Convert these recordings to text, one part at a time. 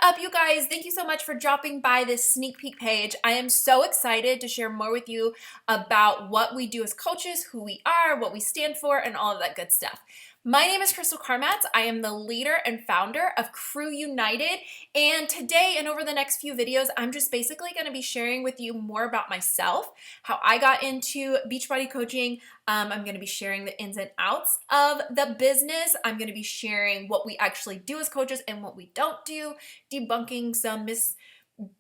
up, you guys? Thank you so much for dropping by this sneak peek page. I am so excited to share more with you about what we do as coaches, who we are, what we stand for, and all of that good stuff. My name is Krystal Karmatz. I am the leader and founder of Crew United, and today and over the next few videos, I'm just basically going to be sharing with you more about myself, how I got into Beachbody coaching. I'm going to be sharing the ins and outs of the business. I'm going to be sharing what we actually do as coaches and what we don't do, debunking some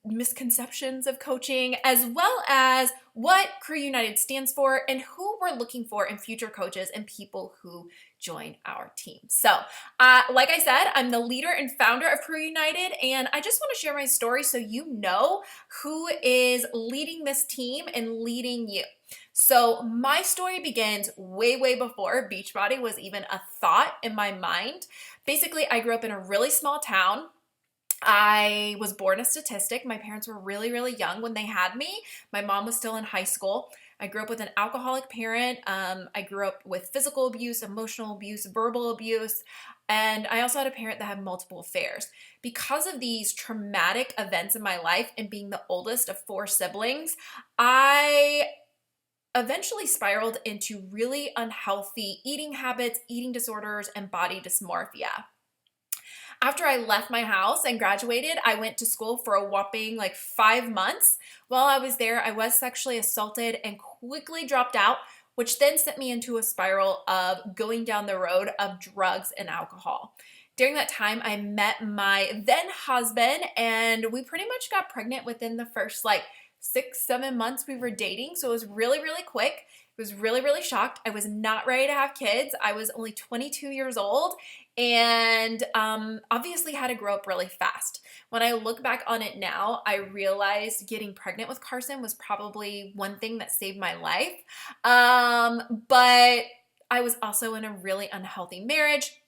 misconceptions of coaching, as well as what Crew United stands for and who we're looking for in future coaches and people who join our team. So, like I said, I'm the leader and founder of Crew United, and I just want to share my story so you know who is leading this team and leading you. So my story begins way before Beachbody was even a thought in my mind. Basically, I grew up in a really small town. I was born a statistic. My parents were really young when they had me. My mom was still in high school. I grew up with an alcoholic parent. I grew up with physical abuse, emotional abuse, verbal abuse, and I also had a parent that had multiple affairs. Because of these traumatic events in my life and being the oldest of 4 siblings, I eventually spiraled into really unhealthy eating habits, eating disorders, and body dysmorphia. After I left my house and graduated, I went to school for a whopping 5 months. While I was there, I was sexually assaulted and quickly dropped out, which then sent me into a spiral of going down the road of drugs and alcohol. During that time, I met my then husband, and we pretty much got pregnant within the first 6-7 months we were dating. So it was really quick. I was really shocked. I was not ready to have kids. I was only 22 years old and obviously had to grow up really fast. When I look back on it now, I realized getting pregnant with Carson was probably one thing that saved my life. But I was also in a really unhealthy marriage.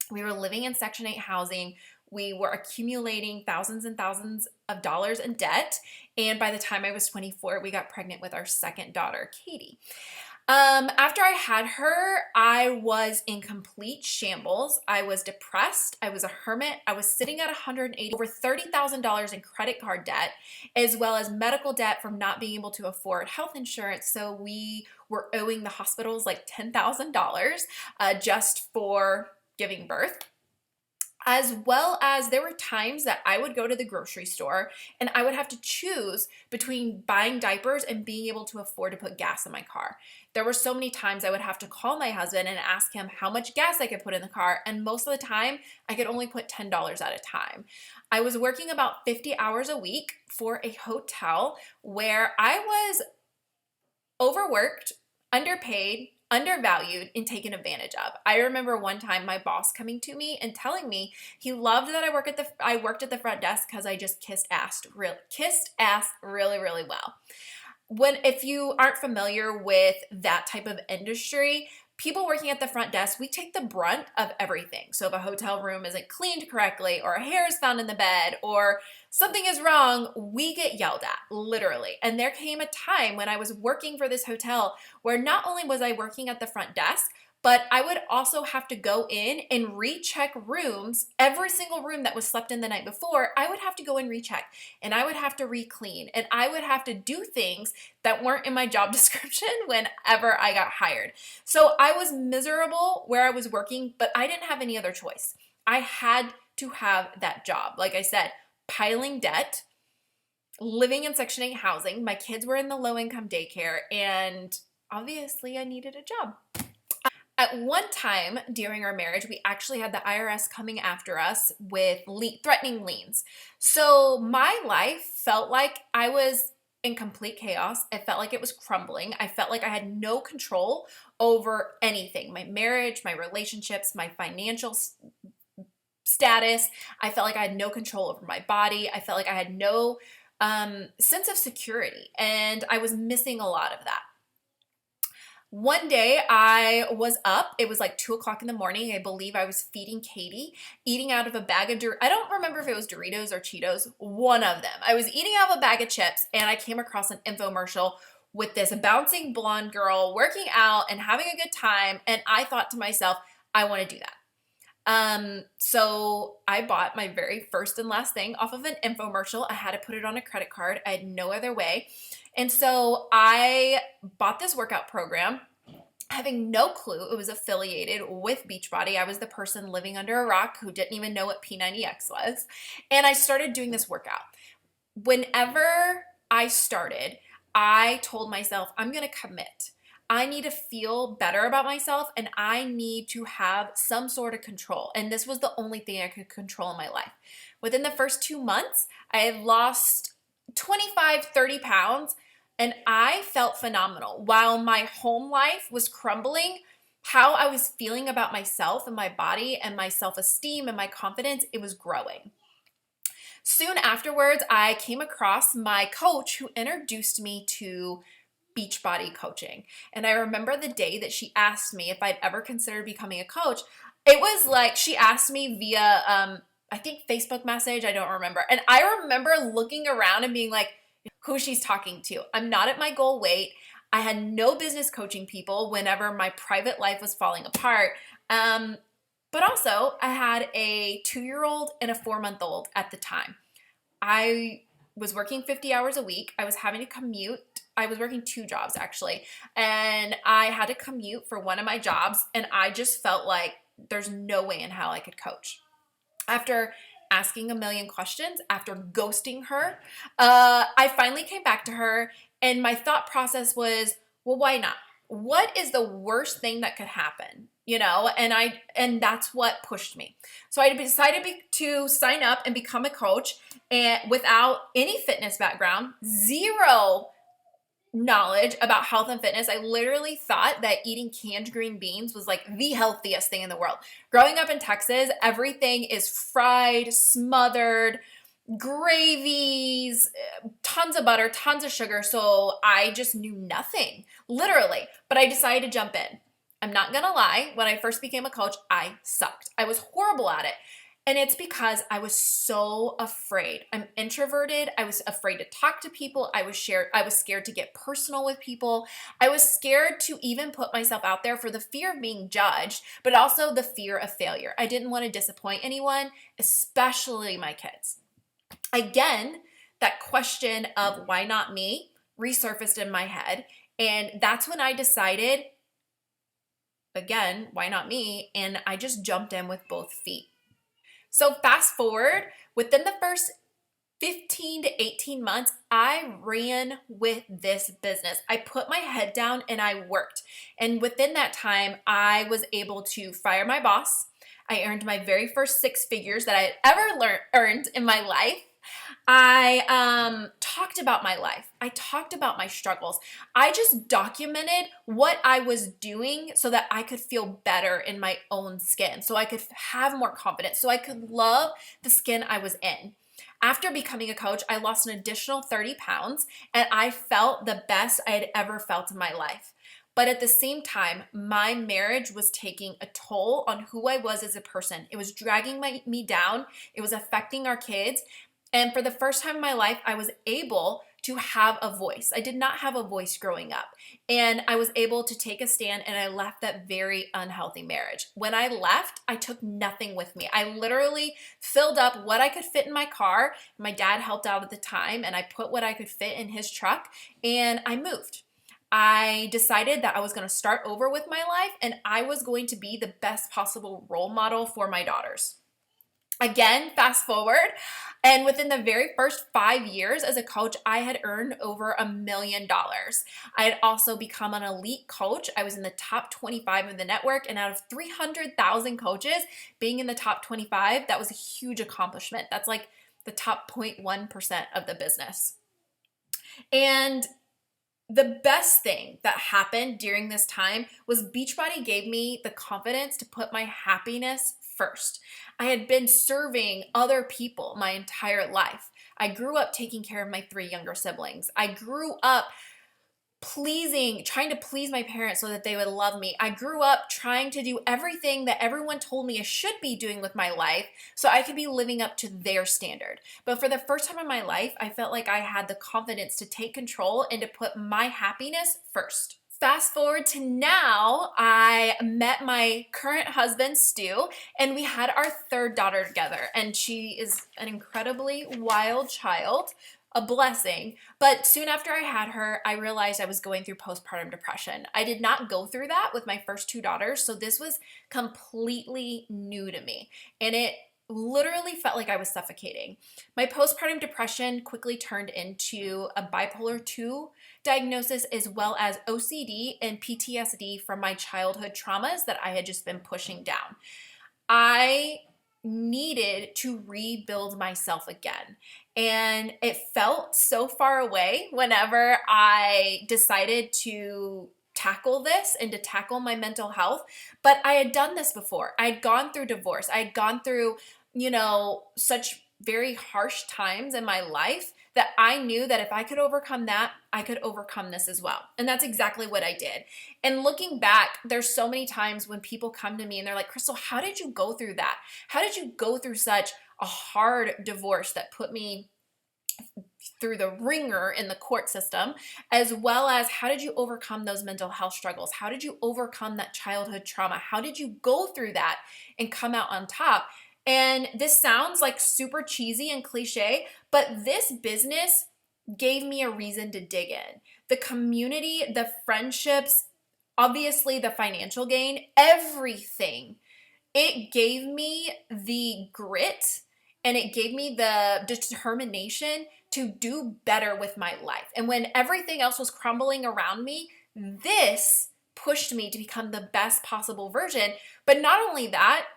We were living in Section 8 housing. We were accumulating thousands and thousands of dollars in debt. And by the time I was 24, we got pregnant with our second daughter, Katie. After I had her, I was in complete shambles. I was depressed. I was a hermit. I was sitting at over $30,000 in credit card debt, as well as medical debt from not being able to afford health insurance. So we were owing the hospitals $10,000 just for giving birth. As well as there were times that I would go to the grocery store and I would have to choose between buying diapers and being able to afford to put gas in my car. There were so many times I would have to call my husband and ask him how much gas I could put in the car, and most of the time I could only put $10 at a time. I was working about 50 hours a week for a hotel where I was overworked, underpaid, undervalued, and taken advantage of. I remember one time my boss coming to me and telling me he loved that I worked at the front desk because I just kissed ass really well. If you aren't familiar with that type of industry, people working at the front desk, we take the brunt of everything. So if a hotel room isn't cleaned correctly, or a hair is found in the bed, or something is wrong, we get yelled at, literally. And there came a time when I was working for this hotel where not only was I working at the front desk, but I would also have to go in and recheck rooms. Every single room that was slept in the night before, I would have to go and recheck, and I would have to re-clean, and I would have to do things that weren't in my job description whenever I got hired. So I was miserable where I was working, but I didn't have any other choice. I had to have that job. Like I said, piling debt, living in Section 8 housing. My kids were in the low-income daycare, and obviously I needed a job. At one time during our marriage, we actually had the IRS coming after us with threatening liens. So my life felt like I was in complete chaos. It felt like it was crumbling. I felt like I had no control over anything. My marriage, my relationships, my financial status. I felt like I had no control over my body. I felt like I had no sense of security, and I was missing a lot of that. One day I was up, it was 2 o'clock in the morning. I believe I was feeding Katie, eating out of a bag of, I don't remember if it was Doritos or Cheetos, one of them. I was eating out of a bag of chips, and I came across an infomercial with this bouncing blonde girl working out and having a good time. And I thought to myself, I want to do that. So I bought my very first and last thing off of an infomercial. I had to put it on a credit card. I had no other way. And so I bought this workout program having no clue it was affiliated with Beachbody. I was the person living under a rock who didn't even know what P90X was. And I started doing this workout. Whenever I started, I told myself, I'm going to commit. I need to feel better about myself and I need to have some sort of control. And this was the only thing I could control in my life. Within the first 2 months, I had lost 25, 30 pounds and I felt phenomenal. While my home life was crumbling, how I was feeling about myself and my body and my self-esteem and my confidence, it was growing. Soon afterwards, I came across my coach who introduced me to Beachbody coaching. And I remember the day that she asked me if I'd ever considered becoming a coach. It was like she asked me via, I think Facebook message, I don't remember. And I remember looking around and being like, who she's talking to. I'm not at my goal weight. I had no business coaching people whenever my private life was falling apart. But also, I had a 2-year-old and a 4-month-old at the time. I was working 50 hours a week. I was having to commute. I was working 2 jobs actually. And I had to commute for one of my jobs. And I just felt like there's no way in hell I could coach. After asking a million questions, after ghosting her, I finally came back to her. And my thought process was, well, why not? What is the worst thing that could happen? You know, and that's what pushed me. So I decided to sign up and become a coach, and without any fitness background, zero knowledge about health and fitness. I literally thought that eating canned green beans was like the healthiest thing in the world. Growing up in Texas, everything is fried, smothered, gravies, tons of butter, tons of sugar. So I just knew nothing, literally. But I decided to jump in. I'm not gonna lie, when I first became a coach, I sucked. I was horrible at it. And it's because I was so afraid. I'm introverted. I was afraid to talk to people. I was scared to get personal with people. I was scared to even put myself out there for the fear of being judged, but also the fear of failure. I didn't want to disappoint anyone, especially my kids. Again, that question of why not me resurfaced in my head. And that's when I decided, again, why not me? And I just jumped in with both feet. So fast forward, within the first 15 to 18 months, I ran with this business. I put my head down and I worked. And within that time, I was able to fire my boss. I earned my very first 6 figures that I had ever earned in my life. I talked about my life. I talked about my struggles. I just documented what I was doing so that I could feel better in my own skin, so I could have more confidence, so I could love the skin I was in. After becoming a coach, I lost an additional 30 pounds and I felt the best I had ever felt in my life. But at the same time, my marriage was taking a toll on who I was as a person. It was dragging me down. It was affecting our kids. And for the first time in my life, I was able to have a voice. I did not have a voice growing up. And I was able to take a stand and I left that very unhealthy marriage. When I left, I took nothing with me. I literally filled up what I could fit in my car. My dad helped out at the time and I put what I could fit in his truck and I moved. I decided that I was going to start over with my life and I was going to be the best possible role model for my daughters. Again, fast forward, and within the very first 5 years as a coach, I had earned over $1 million. I had also become an elite coach. I was in the top 25 of the network, and out of 300,000 coaches, being in the top 25, that was a huge accomplishment. That's like the top 0.1% of the business. And the best thing that happened during this time was Beachbody gave me the confidence to put my happiness first. I had been serving other people my entire life. I grew up taking care of my 3 younger siblings. I grew up trying to please my parents so that they would love me. I grew up trying to do everything that everyone told me I should be doing with my life so I could be living up to their standard. But for the first time in my life, I felt like I had the confidence to take control and to put my happiness first. Fast forward to now, I met my current husband, Stu, and we had our third daughter together. And she is an incredibly wild child, a blessing. But soon after I had her, I realized I was going through postpartum depression. I did not go through that with my first two daughters, so this was completely new to me. And it literally felt like I was suffocating. My postpartum depression quickly turned into a bipolar 2 diagnosis, as well as OCD and PTSD from my childhood traumas that I had just been pushing down. I needed to rebuild myself again. And it felt so far away whenever I decided to tackle this and to tackle my mental health. But I had done this before. I had gone through divorce. I had gone through, such very harsh times in my life that I knew that if I could overcome that, I could overcome this as well. And that's exactly what I did. And looking back, there's so many times when people come to me and they're like, Krystal, how did you go through that? How did you go through such a hard divorce that put me through the ringer in the court system, as well as how did you overcome those mental health struggles? How did you overcome that childhood trauma? How did you go through that and come out on top? And this sounds like super cheesy and cliche, but this business gave me a reason to dig in. The community, the friendships, obviously the financial gain, everything. It gave me the grit and it gave me the determination to do better with my life. And when everything else was crumbling around me, this pushed me to become the best possible version. But not only that,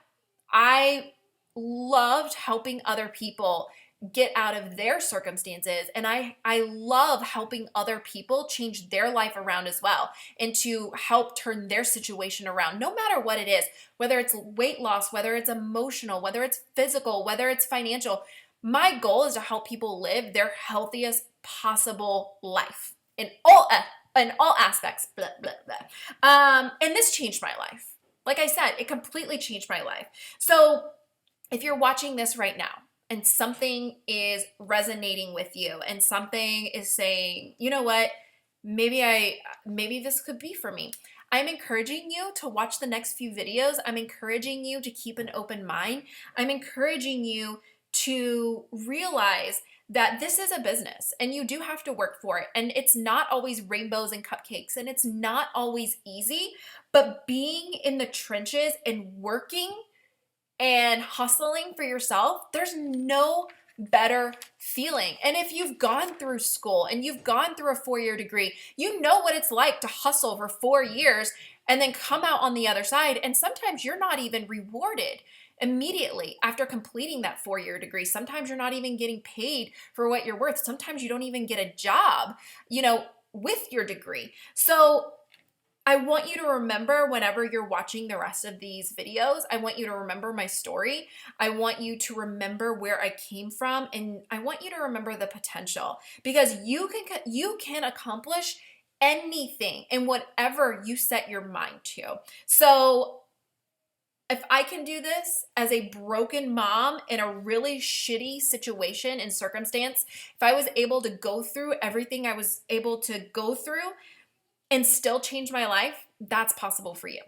I loved helping other people get out of their circumstances. And I love helping other people change their life around as well and to help turn their situation around, no matter what it is, whether it's weight loss, whether it's emotional, whether it's physical, whether it's financial. My goal is to help people live their healthiest possible life in all aspects. Blah, blah, blah. And this changed my life. Like I said, it completely changed my life. So if you're watching this right now and something is resonating with you and something is saying, you know what, maybe this could be for me, I'm encouraging you to watch the next few videos. I'm encouraging you to keep an open mind. I'm encouraging you to realize that this is a business and you do have to work for it. And it's not always rainbows and cupcakes and it's not always easy, but being in the trenches and working and hustling for yourself, there's no better feeling. And if you've gone through school and you've gone through a 4-year degree, you know what it's like to hustle for 4 years and then come out on the other side. And sometimes you're not even rewarded immediately after completing that 4-year degree. Sometimes you're not even getting paid for what you're worth. Sometimes you don't even get a job, with your degree. So I want you to remember whenever you're watching the rest of these videos, I want you to remember my story. I want you to remember where I came from, and I want you to remember the potential, because you can accomplish anything in whatever you set your mind to. So if I can do this as a broken mom in a really shitty situation and circumstance, if I was able to go through everything I was able to go through and still change my life, that's possible for you.